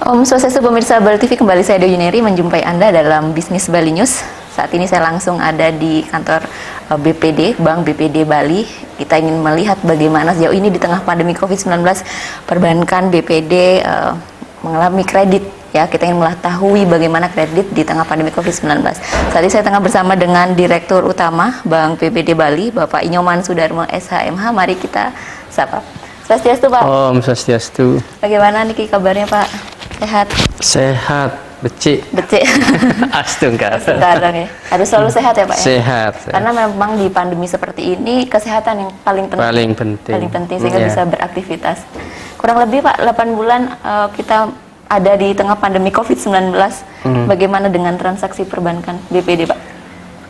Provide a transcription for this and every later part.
Om Swastiastu pemirsa Bali TV, kembali saya Dewi menjumpai Anda dalam Bisnis Bali News. Saat ini saya langsung ada di kantor BPD, Bank BPD Bali. Kita ingin melihat bagaimana sejauh ini di tengah pandemi COVID-19 perbankan BPD mengalami kredit. Ya, kita ingin mengetahui bagaimana kredit di tengah pandemi COVID-19. Saat ini saya tengah bersama dengan Direktur Utama Bank BPD Bali, Bapak Inyoman Sudarmo SHMH. Mari kita sapa. Swastiastu, Pak. Om Swastiastu. Bagaimana nih kabarnya, Pak? Sehat? Sehat, becik. Becik. Astungkar. Sekarang ya. Harus selalu sehat ya, Pak? Sehat. Karena memang di pandemi seperti ini kesehatan yang paling penting. Paling penting. Paling penting sehingga bisa beraktivitas. Kurang lebih, Pak, 8 bulan kita ada di tengah pandemi COVID-19. Bagaimana dengan transaksi perbankan BPD, Pak?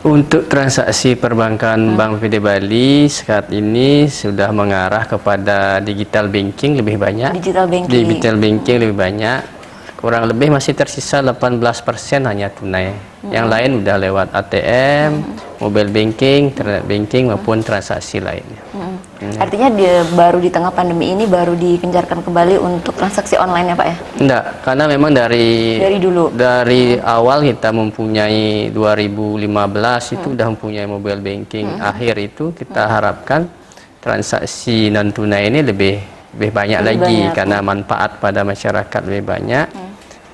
Untuk transaksi perbankan Bank BPD Bali saat ini sudah mengarah kepada digital banking lebih banyak. Digital banking. Digital banking lebih banyak. Kurang lebih masih tersisa 18% hanya tunai. Yang lain udah lewat ATM, mobile banking, internet banking maupun transaksi lainnya. Artinya baru di tengah pandemi ini baru dikencarkan kembali untuk transaksi online ya, Pak ya? Enggak, karena memang dari dulu. Dari awal kita mempunyai 2015 itu udah mempunyai mobile banking. Akhir itu kita harapkan transaksi non tunai ini lebih banyak lagi karena manfaat pada masyarakat lebih banyak.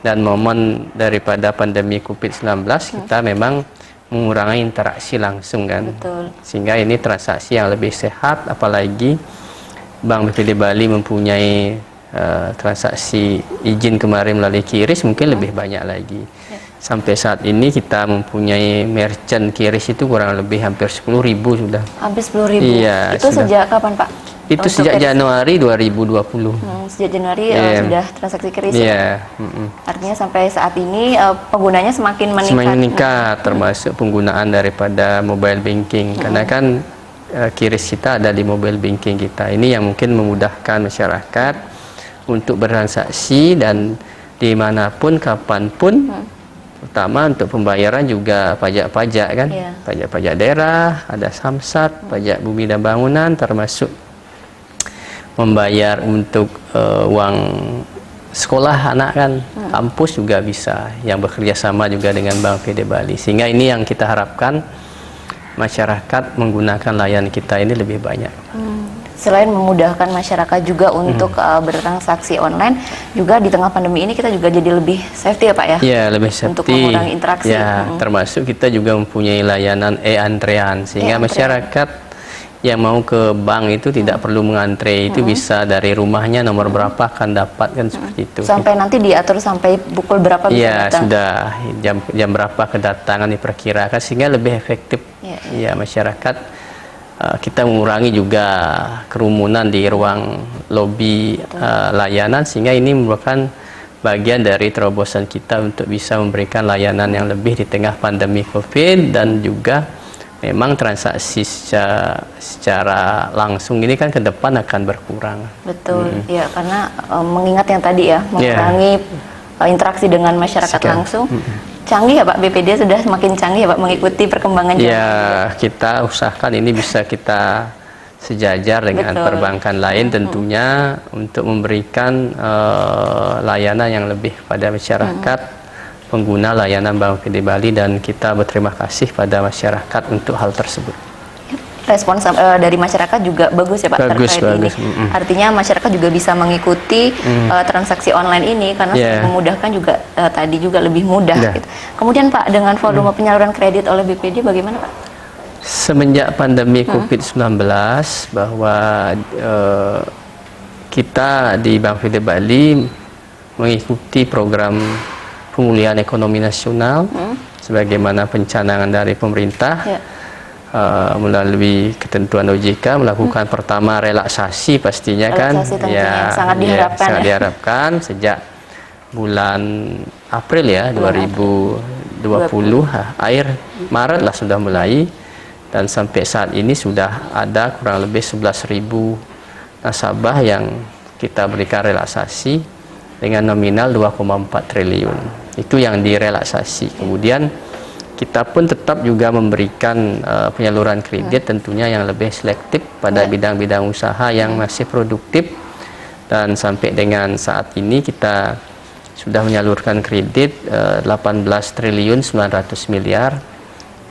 Dan momen daripada pandemi COVID-19 kita memang mengurangi interaksi langsung kan. Betul. Sehingga ini transaksi yang lebih sehat, apalagi Bank BPD Bali mempunyai transaksi izin kemarin melalui QRIS mungkin lebih banyak lagi. Sampai saat ini kita mempunyai merchant QRIS itu kurang lebih hampir 10.000 sudah. Hampir 10.000? Iya. Itu sudah. Sejak kapan, Pak? Itu sejak Januari 2020. Sejak Januari sudah transaksi QRIS ya? Artinya sampai saat ini penggunanya semakin meningkat. Semakin meningkat, termasuk penggunaan daripada mobile banking. Karena kan QRIS kita ada di mobile banking kita. Ini yang mungkin memudahkan masyarakat untuk bertransaksi dan dimanapun, kapanpun. Terutama untuk pembayaran juga pajak-pajak kan. Pajak-pajak daerah, ada samsat, pajak bumi dan bangunan, termasuk membayar untuk uang sekolah anak kan, kampus juga bisa, yang bekerja sama juga dengan Bank BPD Bali. Sehingga ini yang kita harapkan masyarakat menggunakan layanan kita ini lebih banyak. Selain memudahkan masyarakat juga untuk bertransaksi online, juga di tengah pandemi ini kita juga jadi lebih safety ya, Pak ya? Ya, lebih safety. Untuk mengurangi interaksi. Ya, termasuk kita juga mempunyai layanan e-antrean, sehingga masyarakat yang mau ke bank itu tidak perlu mengantre, itu bisa dari rumahnya nomor berapa akan dapat kan seperti itu. Sampai nanti diatur sampai pukul berapa bisa datang? Sudah jam berapa kedatangan diperkirakan sehingga lebih efektif. Ya, masyarakat kita mengurangi juga kerumunan di ruang lobi layanan, sehingga ini merupakan bagian dari terobosan kita untuk bisa memberikan layanan yang lebih di tengah pandemi COVID. Dan juga memang transaksi secara langsung ini kan ke depan akan berkurang. Betul, ya, karena mengingat yang tadi ya, mengurangi interaksi dengan masyarakat langsung. Canggih ya, Pak, BPD sudah semakin canggih ya, Pak, mengikuti perkembangan zaman. Ya, kita usahakan ini bisa kita sejajar dengan perbankan lain tentunya untuk memberikan layanan yang lebih pada masyarakat. Pengguna layanan Bank BPD Bali, dan kita berterima kasih pada masyarakat untuk hal tersebut. Respon dari masyarakat juga bagus ya, Pak, terkait ini. Artinya masyarakat juga bisa mengikuti transaksi online ini karena memudahkan juga tadi juga lebih mudah. Gitu. Kemudian, Pak, dengan volume penyaluran kredit oleh BPD bagaimana, Pak? Semenjak pandemi COVID-19 bahwa kita di Bank BPD Bali mengikuti program pemulihan ekonomi nasional sebagaimana pencanangan dari pemerintah melalui ketentuan OJK melakukan pertama relaksasi pastinya kan sangat diharapkan, sangat diharapkan sejak bulan April ya 2020 akhir Maret lah sudah mulai, dan sampai saat ini sudah ada kurang lebih 11.000 nasabah yang kita berikan relaksasi dengan nominal 2,4 triliun. Itu yang direlaksasi. Kemudian kita pun tetap juga memberikan penyaluran kredit tentunya yang lebih selektif pada bidang-bidang usaha yang masih produktif, dan sampai dengan saat ini kita sudah menyalurkan kredit 18 triliun 900 miliar,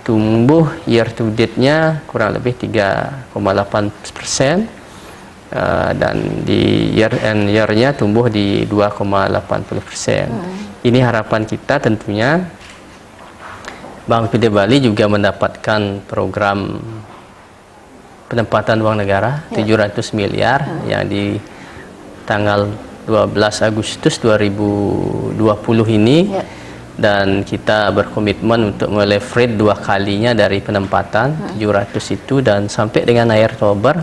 tumbuh year to date-nya kurang lebih 3,8%, dan di year and year-nya tumbuh di 2,80%. Ini harapan kita tentunya. Bank BPD Bali juga mendapatkan program penempatan uang negara 700 miliar yang di tanggal 12 Agustus 2020 ini, dan kita berkomitmen untuk meleverage 2 kalinya dari penempatan 700 itu, dan sampai dengan akhir Oktober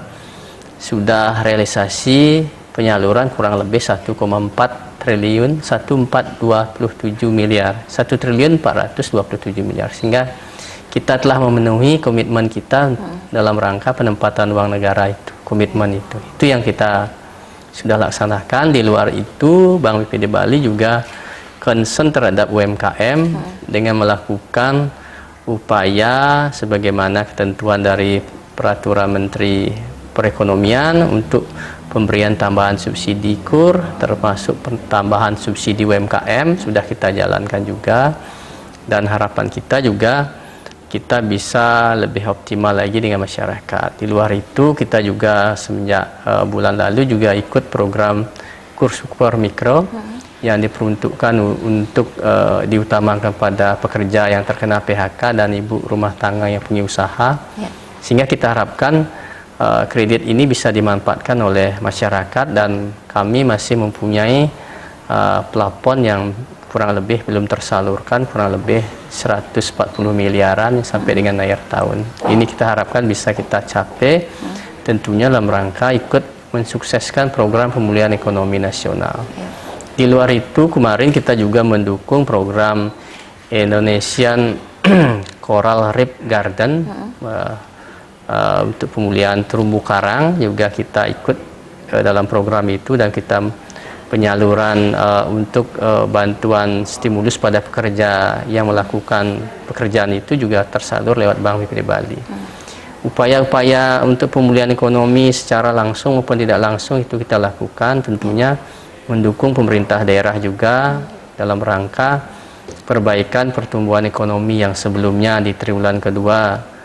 sudah realisasi penyaluran kurang lebih 1,4 triliun 1427 miliar 1 triliun 427 miliar, sehingga kita telah memenuhi komitmen kita dalam rangka penempatan uang negara itu. Komitmen itu yang kita sudah laksanakan. Di luar itu, Bank BPD Bali juga concern terhadap UMKM dengan melakukan upaya sebagaimana ketentuan dari Peraturan Menteri Perekonomian untuk pemberian tambahan subsidi KUR, termasuk tambahan subsidi UMKM sudah kita jalankan juga, dan harapan kita juga kita bisa lebih optimal lagi dengan masyarakat. Di luar itu, kita juga semenjak bulan lalu juga ikut program KUR Super Mikro yang diperuntukkan untuk diutamakan pada pekerja yang terkena PHK dan ibu rumah tangga yang punya usaha, sehingga kita harapkan kredit ini bisa dimanfaatkan oleh masyarakat, dan kami masih mempunyai plafon yang kurang lebih belum tersalurkan, kurang lebih 140 miliaran sampai dengan akhir tahun. Ini kita harapkan bisa kita capai, tentunya dalam rangka ikut mensukseskan program pemulihan ekonomi nasional. Di luar itu, kemarin kita juga mendukung program Indonesian Coral Reef Garden, untuk pemulihan terumbu karang juga kita ikut dalam program itu, dan kita penyaluran untuk bantuan stimulus pada pekerja yang melakukan pekerjaan itu juga tersalur lewat Bank BPD Bali. Upaya-upaya untuk pemulihan ekonomi secara langsung maupun tidak langsung itu kita lakukan, tentunya mendukung pemerintah daerah juga dalam rangka perbaikan pertumbuhan ekonomi yang sebelumnya di triwulan kedua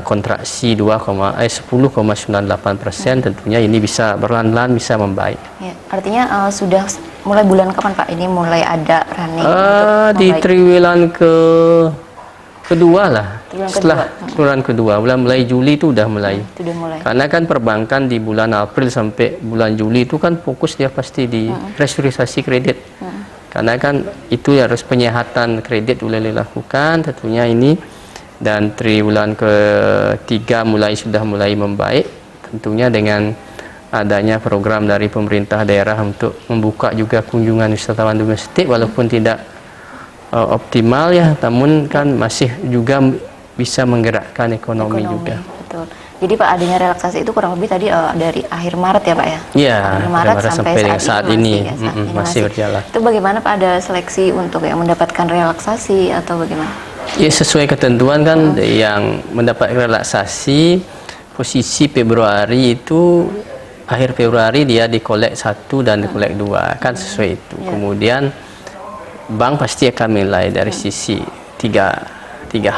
kontraksi 10,98%, tentunya ini bisa perlahan-lahan bisa membaik. Ya, artinya sudah mulai bulan kapan Pak ini mulai ada running di triwulan kedua lah, setelah triwulan kedua, mulai Juli itu udah mulai. Karena kan perbankan di bulan April sampai bulan Juli itu kan fokus dia pasti di restrukturisasi kredit. Karena kan itu harus penyehatan kredit mulai dilakukan tentunya ini. Dan triwulan ketiga sudah mulai membaik, tentunya dengan adanya program dari pemerintah daerah untuk membuka juga kunjungan wisatawan domestik, walaupun tidak optimal ya, namun kan masih juga bisa menggerakkan ekonomi juga. Betul. Jadi Pak, adanya relaksasi itu kurang lebih tadi dari akhir Maret ya Pak ya? Iya, akhir Maret sampai saat ini masih berjalan. Itu bagaimana Pak, ada seleksi untuk yang mendapatkan relaksasi atau bagaimana? Ya, sesuai ketentuan kan yang mendapat relaksasi posisi Februari itu akhir Februari dia dikolek 1 dan dikolek 2 kan sesuai itu. Kemudian bank pasti akan menilai dari sisi tiga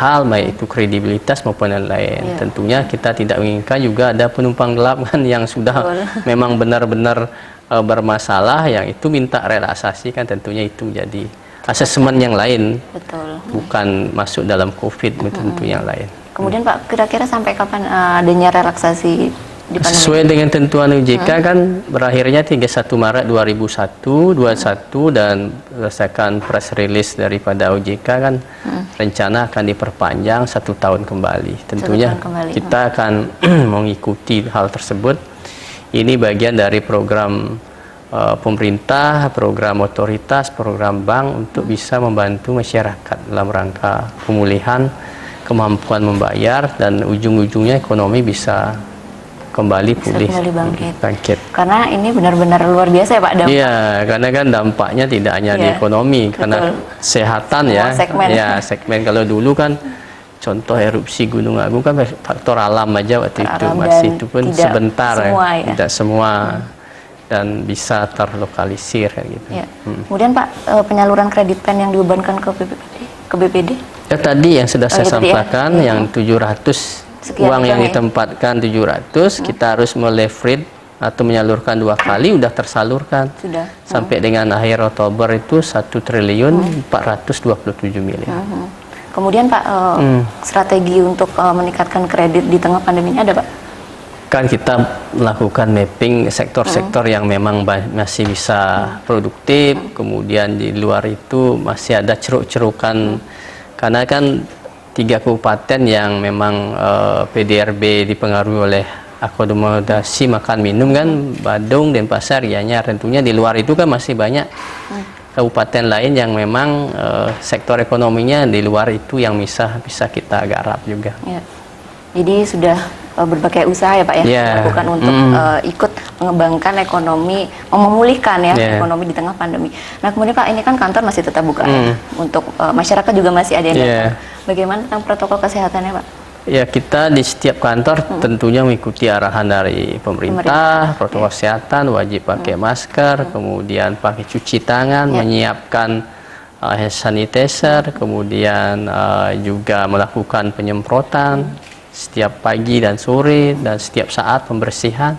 hal, baik itu kredibilitas maupun yang lain. Tentunya kita tidak menginginkan juga ada penumpang gelap kan yang sudah memang benar-benar bermasalah, yang itu minta relaksasi kan, tentunya itu jadi asesmen yang lain. Betul. Bukan masuk dalam COVID, tentu yang lain. Kemudian Pak, kira-kira sampai kapan adanya relaksasi di pandemi? Sesuai dengan tentuan OJK kan berakhirnya 31 Maret 2021 dan berdasarkan press release daripada OJK kan rencana akan diperpanjang 1 tahun kembali. Tentunya kita akan mengikuti hal tersebut. Ini bagian dari program pemerintah, program otoritas, program bank untuk bisa membantu masyarakat dalam rangka pemulihan kemampuan membayar, dan ujung-ujungnya ekonomi bisa kembali pulih, bangkit. Karena ini benar-benar luar biasa ya Pak dampak. Iya, karena kan dampaknya tidak hanya di ekonomi, karena kesehatan ya. Segmen kalau dulu kan contoh erupsi Gunung Agung kan faktor alam aja waktu itu, masih itu pun sebentar tidak semua. dan bisa terlokalisir kayak gitu. Ya. Kemudian Pak, penyaluran kredit pen yang dibebankan ke BPD? Ya tadi yang sudah saya tadi ya. sampaikan, yang 700 Sekian uang yang ya. ditempatkan 700, kita harus meleverage atau menyalurkan 2 kali, udah tersalurkan. Sudah. Sampai dengan akhir Oktober itu 1.427 miliar. Kemudian Pak, strategi untuk meningkatkan kredit di tengah pandemi ini ada Pak? Kan kita melakukan mapping sektor-sektor yang memang masih bisa produktif, kemudian di luar itu masih ada ceruk-cerukan, karena kan 3 kabupaten yang memang PDRB dipengaruhi oleh akomodasi makan minum kan, Badung, Denpasar, Gianyar. Tentunya di luar itu kan masih banyak kabupaten lain yang memang sektor ekonominya di luar itu yang bisa kita garap juga. Ya. Jadi sudah berbagai usaha ya Pak ya, dilakukan untuk ikut mengembangkan ekonomi, memulihkan ya ekonomi di tengah pandemi. Nah kemudian Pak, ini kan kantor masih tetap buka ya, untuk masyarakat juga masih ada yang datang. Bagaimana tentang protokol kesehatannya Pak? Ya, kita di setiap kantor tentunya mengikuti arahan dari pemerintah, protokol kesehatan, wajib pakai masker, kemudian pakai cuci tangan, menyiapkan hand sanitizer, kemudian juga melakukan penyemprotan setiap pagi dan sore, dan setiap saat pembersihan.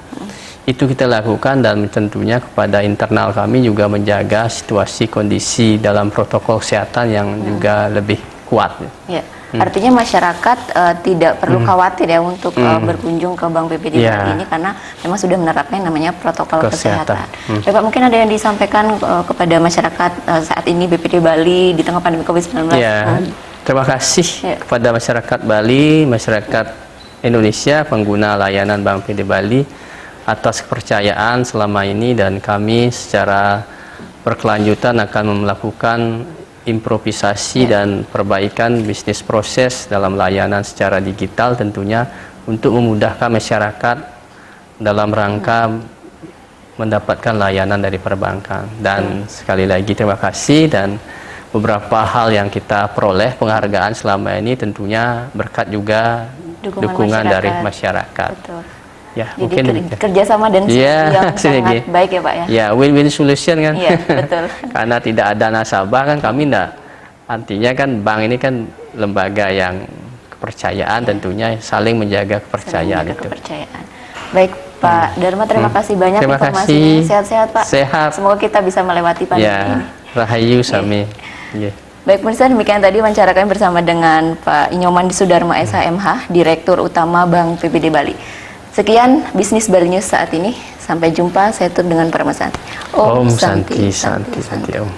Itu kita lakukan, dan tentunya kepada internal kami juga menjaga situasi kondisi dalam protokol kesehatan yang juga lebih kuat. Ya. Artinya masyarakat tidak perlu khawatir ya untuk berkunjung ke Bank BPD Bali ini, karena memang sudah menerapkan yang namanya protokol kesehatan. Bapak, mungkin ada yang disampaikan kepada masyarakat saat ini BPD Bali di tengah pandemi COVID-19? Ya, terima kasih kepada masyarakat Bali, masyarakat Indonesia, pengguna layanan Bank BPD Bali atas kepercayaan selama ini, dan kami secara berkelanjutan akan melakukan improvisasi dan perbaikan bisnis proses dalam layanan secara digital, tentunya untuk memudahkan masyarakat dalam rangka mendapatkan layanan dari perbankan. Dan sekali lagi terima kasih, dan beberapa hal yang kita peroleh penghargaan selama ini tentunya berkat juga dukungan dari masyarakat. Betul. Ya, jadi mungkin kerjasama dan yang sangat baik ya Pak ya. Ya, win-win solution kan. Iya, betul. Karena tidak ada nasabah kan, kami enggak. Artinya kan bank ini kan lembaga yang kepercayaan, tentunya saling menjaga kepercayaan itu. Baik Pak Dharma, terima kasih banyak informasinya. Sehat-sehat Pak. Sehat. Semoga kita bisa melewati pandemi ini. Rahayu sami. Baik pemirsa, demikian tadi wawancara kami bersama dengan Pak Inyoman Sudarma SHMH, Direktur Utama Bank BPD Bali. Sekian Bisnis Bali News saat ini. Sampai jumpa, saya tutup dengan permasalahan. Om Santi Santi Santi Om.